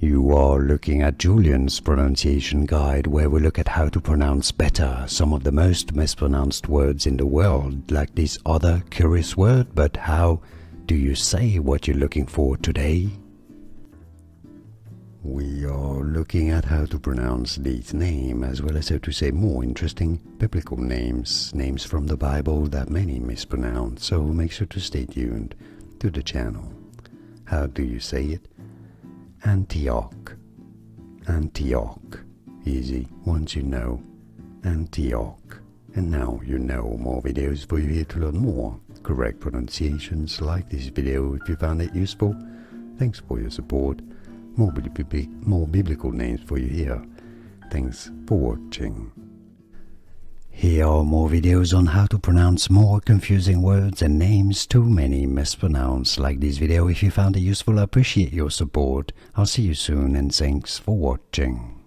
You are looking at Julian's pronunciation guide, where we look at how to pronounce better some of the most mispronounced words in the world, like this other curious word. But how do you say what you're looking for today? We are looking at how to pronounce this name, as well as how to say more interesting biblical names, names from the Bible that many mispronounce, so make sure to stay tuned to the channel. How do you say it? Antioch. Antioch. Easy, once you know. Antioch. And now you know. More videos for you here to learn more correct pronunciations. Like this video if you found it useful. Thanks for your support. More biblical names for you here. Thanks for watching. Here are more videos on how to pronounce more confusing words and names too many mispronounced. Like this video if you found it useful. I appreciate your support. I'll see you soon and thanks for watching.